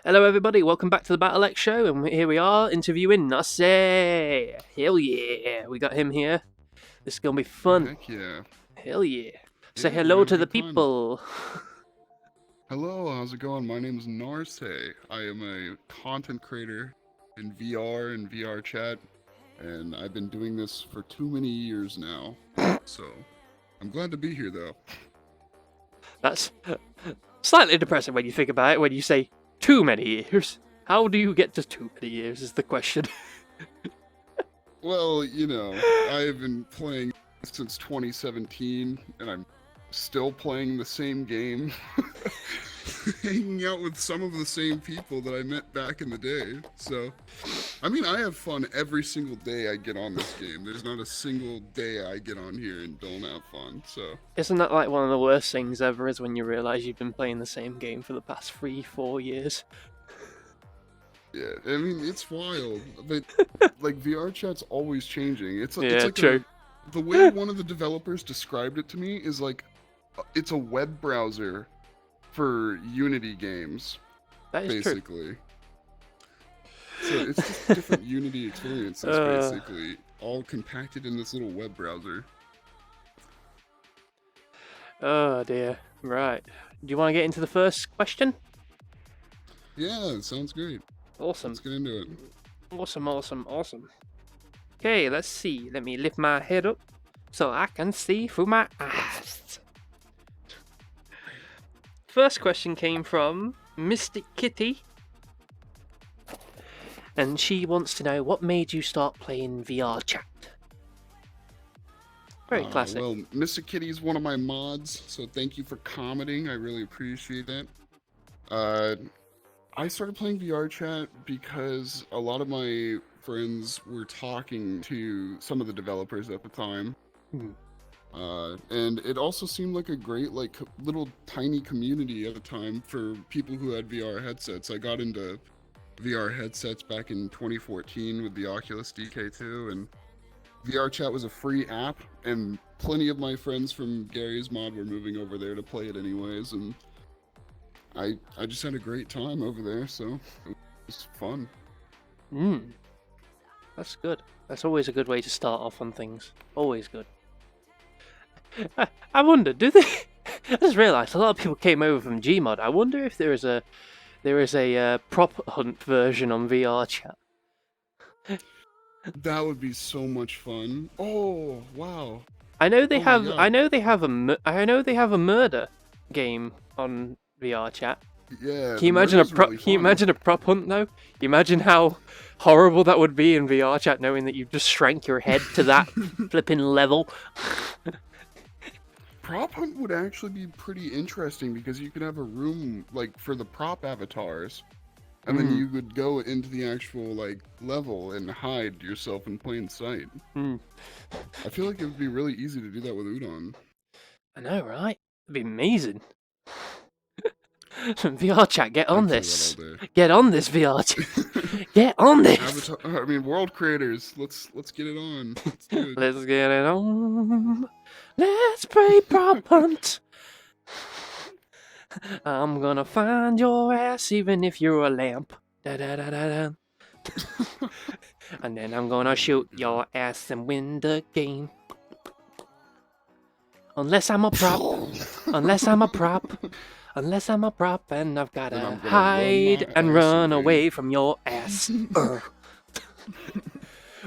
Hello everybody, welcome back to the BattleX show, and here we are interviewing Narseh. Hell yeah, we got him here. This is gonna be fun. Heck yeah. Hell yeah. Say Yeah, hello we're to having the a good time. people. Hello, how's it going? My name is Narseh. I am a content creator in VR and VR chat, and I've been doing this for too many years now. So, I'm glad to be here though. That's slightly depressing when you think about it, when you say too many years. How do you get to too many years is the question. Well, I've been playing since 2017, and I'm still playing the same game. Hanging out with some of the same people that I met back in the day. So, I mean, I have fun every single day I get on this game. There's not a single day I get on here and don't have fun. So, Isn't that like one of the worst things ever, is when you realise you've been playing the same game for the past 3-4 years? yeah, I mean, it's wild. But, like, VR chat's always changing. It's Yeah, like true. the way one of the developers described it to me is like, it's a web browser for Unity games, That is true. basically. So it's just different Unity experiences, basically, all compacted in this little web browser. Oh dear. Right. Do you want to get into the first question? Yeah, it sounds great. Awesome. Let's get into it. Awesome. Okay, let's see. Let me lift my head up so I can see through my eyes. First question came from Mystic Kitty. And she wants to know, what made you start playing VR chat? Very classic. Well, Mr. Kitty is one of my mods, so thank you for commenting. I really appreciate that. I started playing VR chat because a lot of my friends were talking to some of the developers at the time. And it also seemed like a great, like, little tiny community at the time for people who had VR headsets. I got into VR headsets back in 2014 with the Oculus DK2, and VR chat was a free app, and plenty of my friends from Gary's mod were moving over there to play it anyways, and I just had a great time over there, so it was fun. That's good. That's always a good way to start off on things. Always good. I wonder, do they? I just realised a lot of people came over from Gmod. I wonder if there is a prop hunt version on VR chat. That would be so much fun. Oh wow! I know they Oh my have. God. I know they have a murder game on VR chat. Yeah. Can you imagine a prop hunt though? You imagine how horrible that would be in VR chat, knowing that you just shrank your head to that flipping level. Prop hunt would actually be pretty interesting because you could have a room like for the prop avatars, and then you could go into the actual like level and hide yourself in plain sight. I feel like it would be really easy to do that with Udon. I know, right? It'd be amazing. VR chat, get on this. Get on this, VR chat. Get on this. World creators, let's get it on. Let's do it. Let's get it on. Let's play prop hunt. I'm gonna find your ass even if you're a lamp. Da da da da da. And then I'm gonna shoot your ass and win the game. Unless I'm a prop. Unless I'm a prop and I've gotta hide and run away from your ass.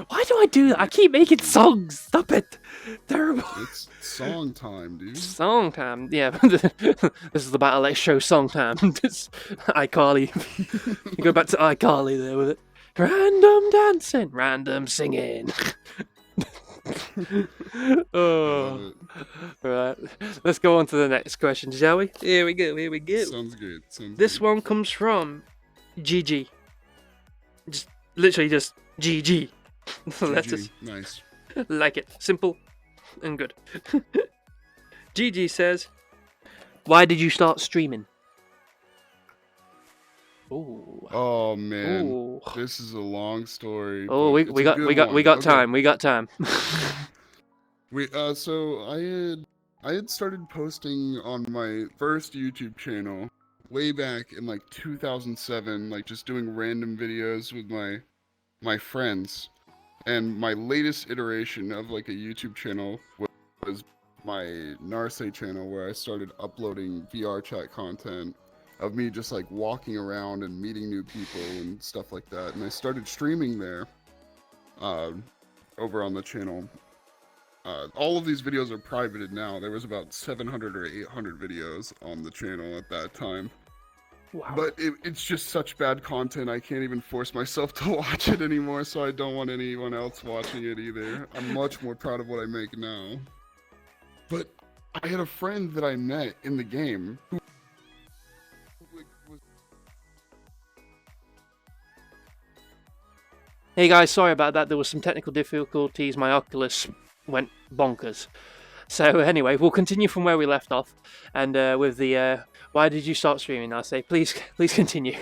Why do I do that? I keep making songs. Stop it. Terrible. It's song time, dude. Song time. Yeah. This is the BattleX show song time. This iCarly. You go back to iCarly there with it. Random dancing, random singing. Oh, right. Let's go on to the next question, shall we? Here we go. Sounds good. This one comes from GG. Literally just GG. GG. Nice. Like it. Simple and good. GG says, why did you start streaming? Ooh. Oh man. Ooh. This is a long story. Oh, we got time. We got time. So I had started posting on my first YouTube channel way back in like 2007, like just doing random videos with my friends. And my latest iteration of like a YouTube channel was my Narseh channel, where I started uploading VR chat content of me just like walking around and meeting new people and stuff like that. And I started streaming there over on the channel. All of these videos are privated now. There was about 700 or 800 videos on the channel at that time. Wow. But it's just such bad content, I can't even force myself to watch it anymore, so I don't want anyone else watching it either. I'm much more proud of what I make now. But I had a friend that I met in the game who was... Hey guys, sorry about that. There was some technical difficulties. My Oculus went bonkers. So anyway, we'll continue from where we left off, and with the why did you start streaming? I'll say, please continue.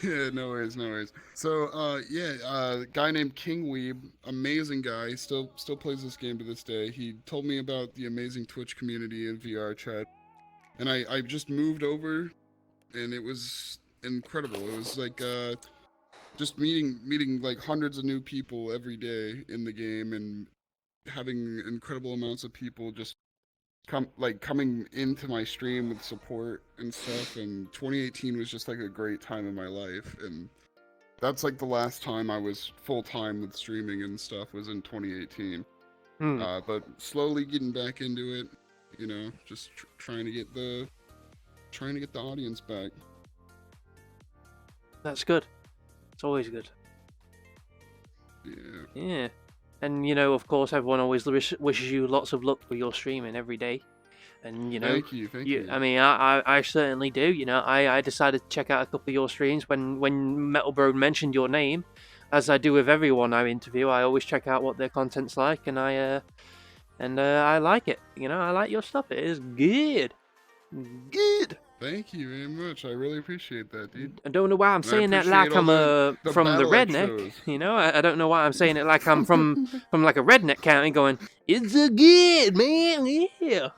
Yeah, no worries. So guy named King Weeb, amazing guy, still plays this game to this day. He told me about the amazing Twitch community and VR chat, and I just moved over, and it was incredible. It was like just meeting like hundreds of new people every day in the game, and having incredible amounts of people just coming into my stream with support and stuff. And 2018 was just like a great time in my life, and that's like the last time I was full-time with streaming and stuff was in 2018. But slowly getting back into it, you know, just trying to get the audience back. That's good. It's always good. Yeah. And, you know, of course, everyone always wishes you lots of luck with your streaming every day. And, you know... Thank you. I mean, I certainly do, you know. I decided to check out a couple of your streams when Metal Bro mentioned your name. As I do with everyone I interview, I always check out what their content's like, and I like it. You know, I like your stuff. It is good. Good. Thank you very much. I really appreciate that, dude. I don't know why I'm saying that like I'm from the redneck. Shows. You know, I don't know why I'm saying it like I'm from like a redneck county going, it's a good, man, yeah.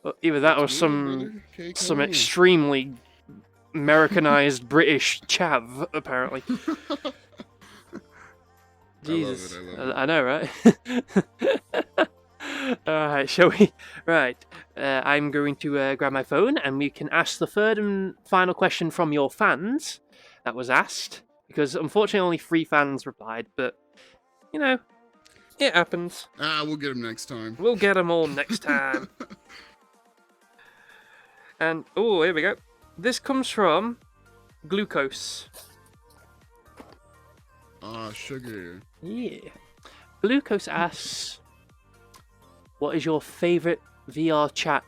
Well, either that or some extremely Americanized British chav, apparently. Jesus. I love it. I know, right? Alright, shall we? Right. I'm going to grab my phone, and we can ask the third and final question from your fans that was asked. Because unfortunately only 3 fans replied, but, you know, it happens. We'll get them next time. We'll get them all next time. And, oh, here we go. This comes from Glucose. Sugar. Yeah. Glucose asks, what is your favourite VR chat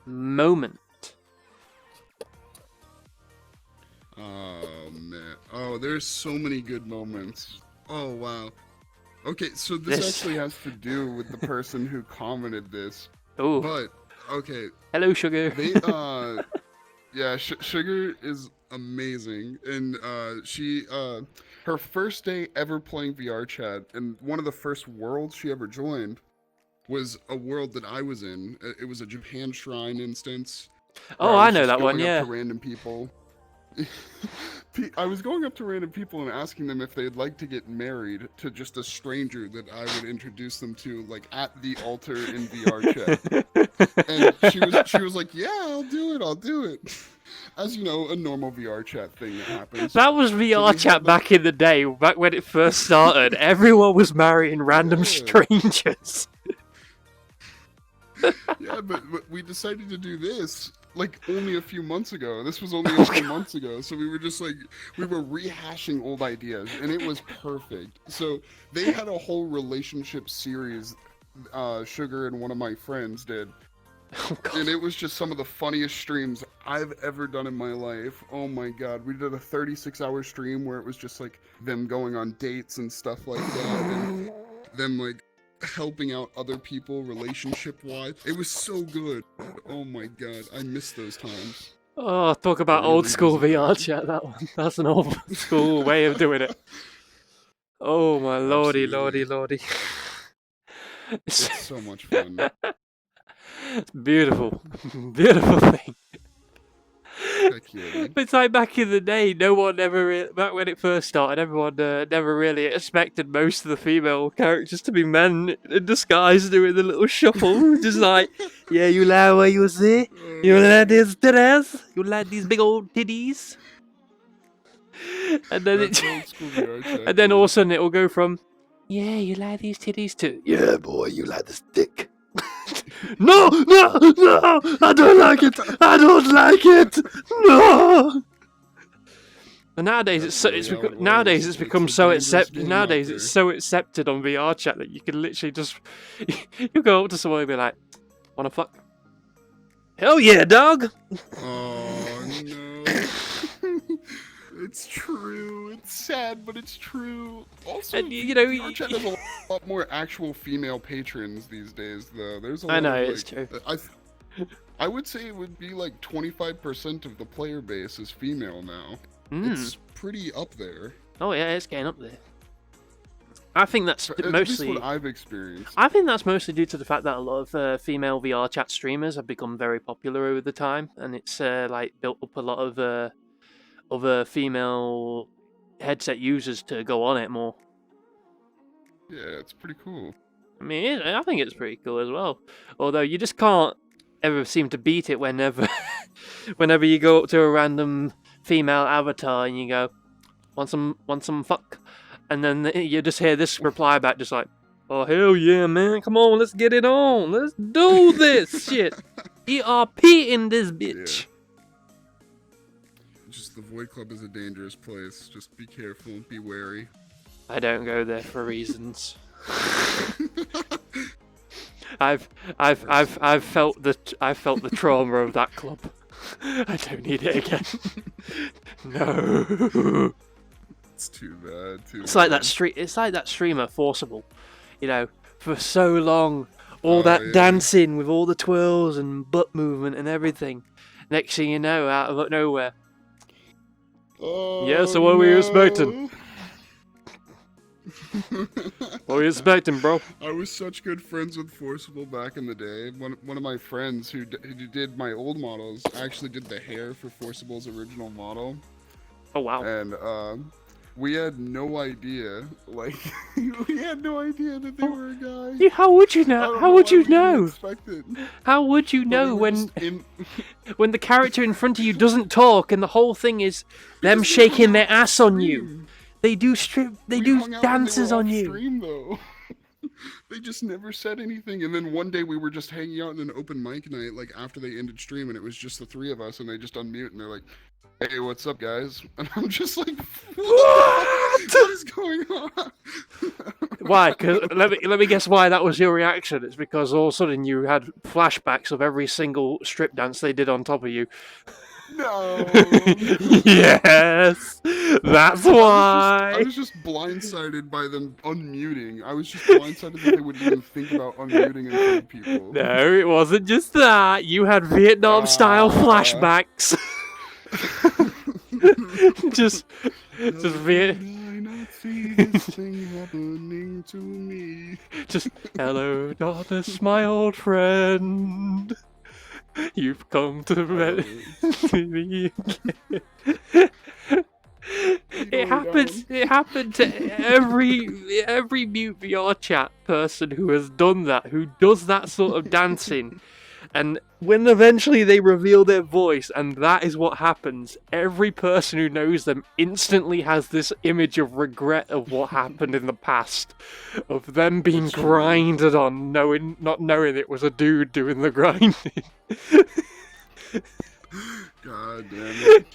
moment? Oh, man. Oh, there's so many good moments. Oh, wow. Okay, so this actually has to do with the person who commented this. Oh. But, okay. Hello, Sugar. Sugar is amazing. And her first day ever playing VR chat, and one of the first worlds she ever joined, was a world that I was in. It was a Japan Shrine instance. Oh, I know that one, yeah. To random people. I was going up to random people and asking them if they'd like to get married to just a stranger that I would introduce them to, like, at the altar in VR chat. And she was like, yeah, I'll do it. As you know, a normal VR chat thing that happens. That was VR chat back in the day, back when it first started. Everyone was marrying random strangers. Yeah, but we decided to do this like only a few months ago. This was only a few months ago, so we were just like, we were rehashing old ideas, and it was perfect. So they had a whole relationship series, Sugar and one of my friends did, and it was just some of the funniest streams I've ever done in my life. Oh my god, we did a 36-hour stream where it was just like them going on dates and stuff like that, and them like helping out other people relationship-wise. It was so good. Oh my god, I miss those times. Oh, talk about old school VR chat, that one. That's an old school way of doing it. Oh my lordy, lordy, lordy. It's so much fun. It's beautiful. Beautiful thing. speculating. It's like back in the day, no one ever, back when it first started, everyone never really expected most of the female characters to be men in disguise doing the little shuffle. Just like, yeah, you like what you see? You like these titties? You like these big old titties? And then That's old school VR chat, and then all of dude. a sudden it'll go from, yeah, you like these titties too? Yeah, boy, you like this dick. No, I don't like it. I don't like it. No. And nowadays That's really how it nowadays was. it's It's become a so dangerous accepted. game Nowadays out it's there. so accepted on VR chat that you can literally just you go up to someone and be like, "Wanna fuck?" Hell yeah, dog. Oh no. It's true. It's sad, but it's true. Also, And you know, VR chat has a lot more actual female patrons these days, though. There's a lot I know of, it's true. I would say it would be like 25% of the player base is female now. Mm. It's pretty up there. Oh yeah, it's getting up there. I think that's At mostly least what I've experienced. I think that's mostly due to the fact that a lot of female VR chat streamers have become very popular over the time, and it's like built up a lot of other female headset users to go on it more. Yeah, it's pretty cool. I mean, I think it's pretty cool as well. Although you just can't ever seem to beat it whenever, whenever you go up to a random female avatar and you go, want some fuck, and then you just hear this reply back, just like, oh hell yeah, man, come on, let's get it on, let's do this shit. ERP in this bitch. Yeah. Just the Void Club is a dangerous place. Just be careful, be wary. I don't go there for reasons. I've felt the trauma of that club. I don't need it again. No. It's too bad. It's like that streamer Forcible, you know, for so long, all that yeah. dancing with all the twirls and butt movement and everything. Next thing you know, out of nowhere. Oh, Yeah, so what were you expecting? What were you expecting, bro? I was such good friends with Forcible back in the day. One of my friends who did my old models actually did the hair for Forcible's original model. Oh wow. And we had no idea, like, we had no idea that they were a guy. How would you know? How would you know? How would you know we when when the character in front of you doesn't talk and the whole thing is them shaking their ass on you? They do dances on you. Stream, though. They just never said anything, and then one day we were just hanging out in an open mic night, like after they ended stream, and it was just the three of us, and they just unmute, and they're like, "Hey, what's up, guys?" And I'm just like, "What is going on?" Why? Cause let me guess why that was your reaction. It's because all of a sudden you had flashbacks of every single strip dance they did on top of you. No. Yes, that's why. I was just blindsided by them unmuting. I was just blindsided that they would even think about unmuting in front of people. No, it wasn't just that. You had Vietnam-style flashbacks. just Viet. I not see this thing happening to me. Just hello, darkness, my old friend. You've come to me again. It happened to every mute VR chat person who has done that, who does that sort of dancing. And when eventually they reveal their voice, and that is what happens, every person who knows them instantly has this image of regret of what happened in the past, of them being grinded on, not knowing it was a dude doing the grinding. God damn it.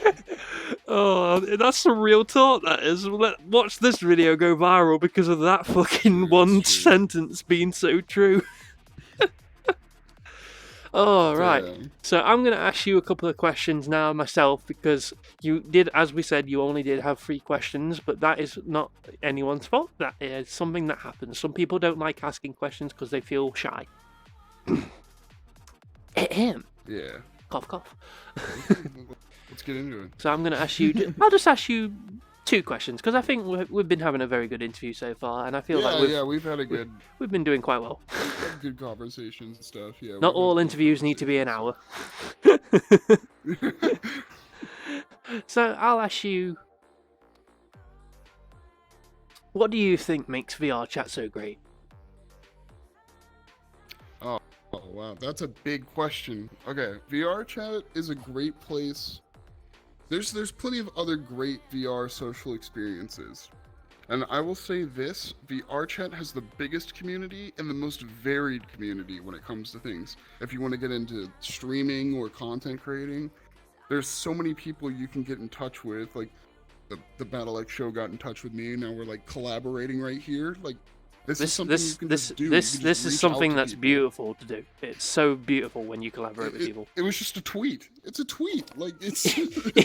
Oh, that's some real talk, that is. Watch this video go viral because of that fucking one sentence being so true. Oh, right. So I'm going to ask you a couple of questions now myself, because you did, as we said, you only did have 3 questions, but that is not anyone's fault. That is something that happens. Some people don't like asking questions because they feel shy. Ahem. Yeah. Cough, cough. Let's get into it. So I'm going to ask you, I'll just ask you 2 questions, because I think we've been having a very good interview so far, and I feel like we've had a good... We've been doing quite well. Good conversations and stuff, yeah. Not all interviews need to be an hour. So I'll ask you, what do you think makes VR chat so great? Oh, wow, that's a big question. Okay, VR chat is a great place. There's plenty of other great VR social experiences. And I will say this, VR chat has the biggest community and the most varied community when it comes to things. If you want to get into streaming or content creating, there's so many people you can get in touch with. Like the TheBattleXShow got in touch with me, and now we're like collaborating right here. Like this is something you can just do. This is something that's beautiful to do. It's so beautiful when you collaborate with people. It was just a tweet. It's a tweet. Like it's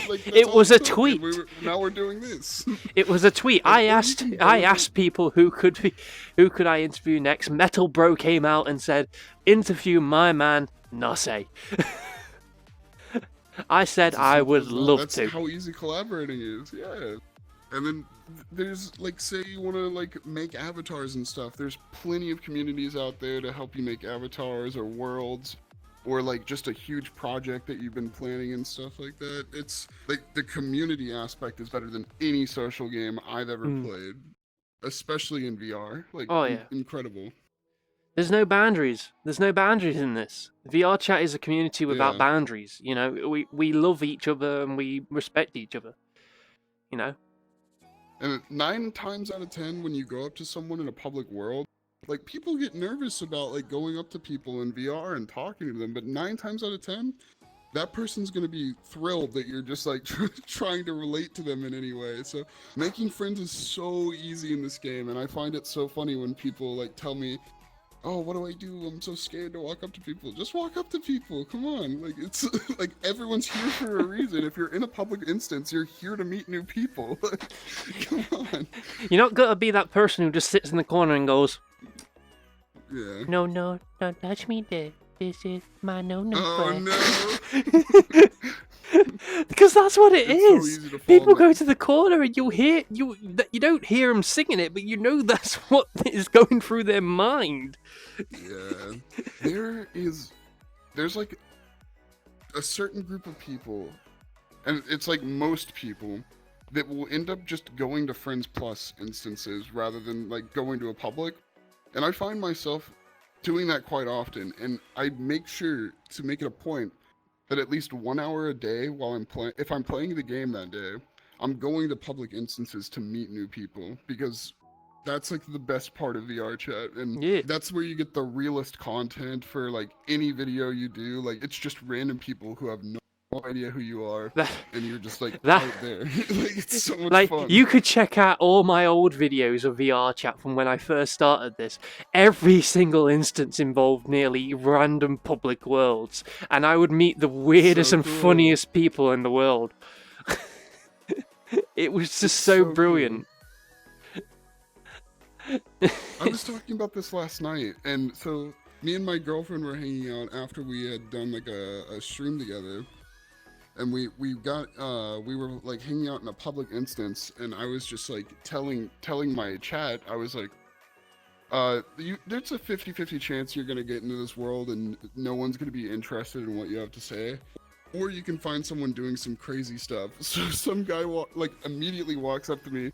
like it was a tweet. Now we're doing this. It was a tweet. I asked people who could I interview next. Metal Bro came out and said, "Interview my man Narseh." I said I would love to. That's how easy collaborating is. Yeah. And then there's like, say you want to like make avatars and stuff. There's plenty of communities out there to help you make avatars or worlds, or like just a huge project that you've been planning and stuff like that. It's like the community aspect is better than any social game I've ever played, especially in VR. Like, incredible. There's no boundaries. There's no boundaries in this. VR chat is a community without boundaries. You know, we love each other and we respect each other. You know. And 9 times out of 10, when you go up to someone in a public world, like people get nervous about like going up to people in VR and talking to them. But 9 times out of 10, that person's gonna be thrilled that you're just like trying to relate to them in any way. So making friends is so easy in this game, and I find it so funny when people like tell me, "Oh, what do I do? I'm so scared to walk up to people." Just walk up to people. Come on. Like, it's like everyone's here for a reason. If you're in a public instance, you're here to meet new people. Like, come on. You're not going to be that person who just sits in the corner and goes, "Yeah. No, don't touch me, Dad. This is my no-no." Oh, no. Because that's what it is. So people go to the corner and you don't hear them singing it, but you know that's what is going through their mind. Yeah. There's like a certain group of people, and it's like most people, that will end up just going to Friends Plus instances rather than like going to a public. And I find myself doing that quite often, and I make sure to make it a point that at least 1 hour a day while if I'm playing the game that day, I'm going to public instances to meet new people, because that's like the best part of VR chat, and that's where you get the realest content for like any video you do. Like, it's just random people who have no idea who you are, and you're just like out there. Like, it's so much fun. You could check out all my old videos of VR chat from when I first started this. Every single instance involved nearly random public worlds, and I would meet the weirdest and funniest people in the world. It was just so brilliant. I was talking about this last night, and so me and my girlfriend were hanging out after we had done like a stream together. And we were like hanging out in a public instance, and I was just like telling my chat, I was like, there's a 50-50 chance you're gonna get into this world and no one's gonna be interested in what you have to say, or you can find someone doing some crazy stuff. So some guy immediately walks up to me,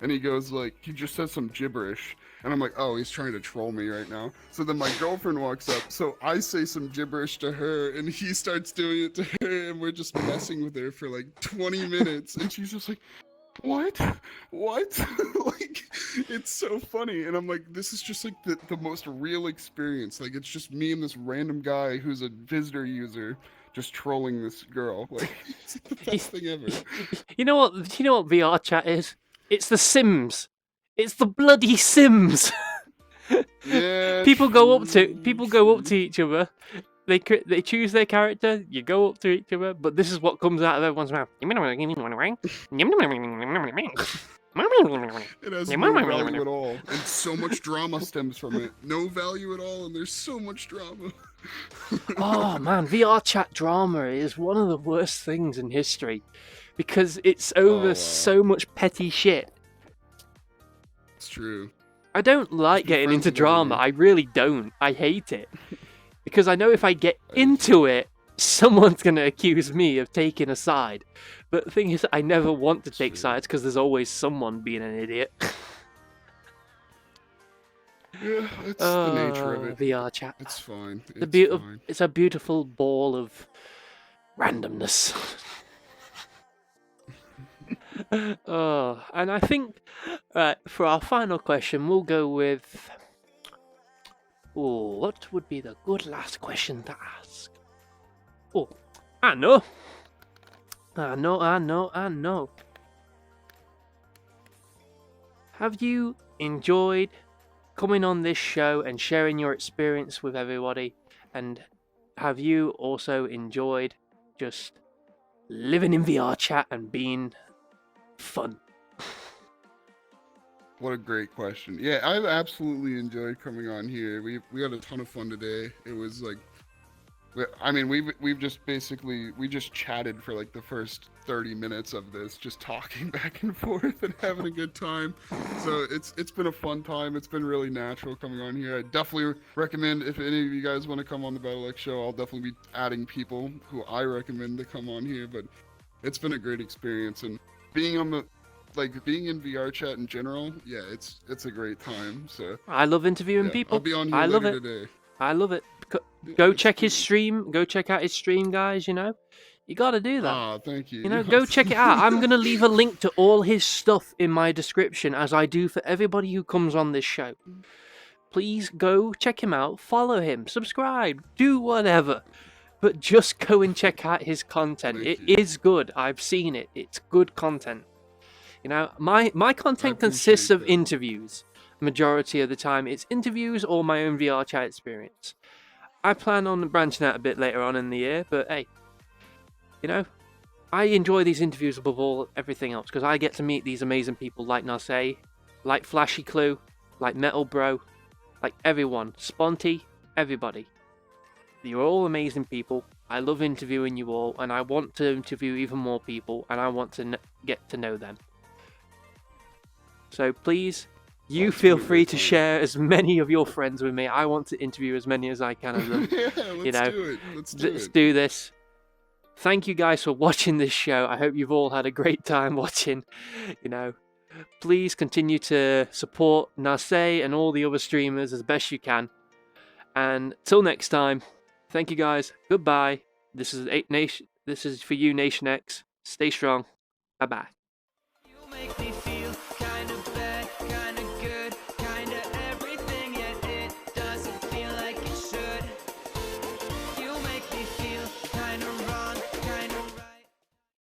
and he goes like, he just says some gibberish, and I'm like, oh, he's trying to troll me right now. So then my girlfriend walks up, so I say some gibberish to her, and he starts doing it to her, and we're just messing with her for like 20 minutes, and she's just like, what? Like, it's so funny. And I'm like, this is just like the most real experience. Like, it's just me and this random guy who's a visitor user just trolling this girl. Like, it's the best thing ever. You know what VR chat is? It's the Sims. It's the bloody Sims. Yeah, people go up to each other. They choose their character. You go up to each other, but this is what comes out of everyone's mouth. It has no value at all, and so much drama stems from it. No value at all, and there's so much drama. Oh man, VR chat drama is one of the worst things in history, because it's over so much petty shit. It's true. I don't like getting into drama. I really don't. I hate it. Because I know if I get into it, someone's going to accuse me of taking a side. But the thing is, I never want to take sides because there's always someone being an idiot. Yeah, it's the nature of it. VR chat. It's fine. It's a beautiful ball of randomness. Oh, and I think for our final question, we'll go with. Oh, what would be the good last question to ask? Oh, I know. Have you enjoyed coming on this show and sharing your experience with everybody? And have you also enjoyed just living in VR chat and being fun? What a great question. Yeah, I've absolutely enjoyed coming on here. We had a ton of fun today. It was like, I mean, we've just basically, we just chatted for like the first 30 minutes of this, just talking back and forth and having a good time. So it's been a fun time. It's been really natural coming on here. I definitely recommend, if any of you guys want to come on the BattleX show, I'll definitely be adding people who I recommend to come on here. But it's been a great experience, and being on the being in VR chat in general, yeah, it's a great time. So I love interviewing yeah, people. I'll be on here later today. I love it. Go check his stream. Go check out his stream, guys. You know, you got to do that. Ah, thank you. You know, go check it out. I'm gonna leave a link to all his stuff in my description, as I do for everybody who comes on this show. Please go check him out. Follow him. Subscribe. Do whatever. But just go and check out his content. It is good. I've seen it. It's good content. You know, my content consists of interviews. Majority of the time, it's interviews or my own VR chat experience. I plan on branching out a bit later on in the year, but hey, you know, I enjoy these interviews above everything else because I get to meet these amazing people like Narseh, like Flashy Clue, like Metal Bro, like everyone, Sponty, everybody. You're all amazing people. I love interviewing you all, and I want to interview even more people, and I want to get to know them. So please, you feel free to share as many of your friends with me. I want to interview as many as I can of them. Yeah, let's do this. Thank you guys for watching this show. I hope you've all had a great time watching. You know, please continue to support Narseh and all the other streamers as best you can. And till next time, thank you guys. Goodbye. This is for you, Nation X. Stay strong. Bye bye.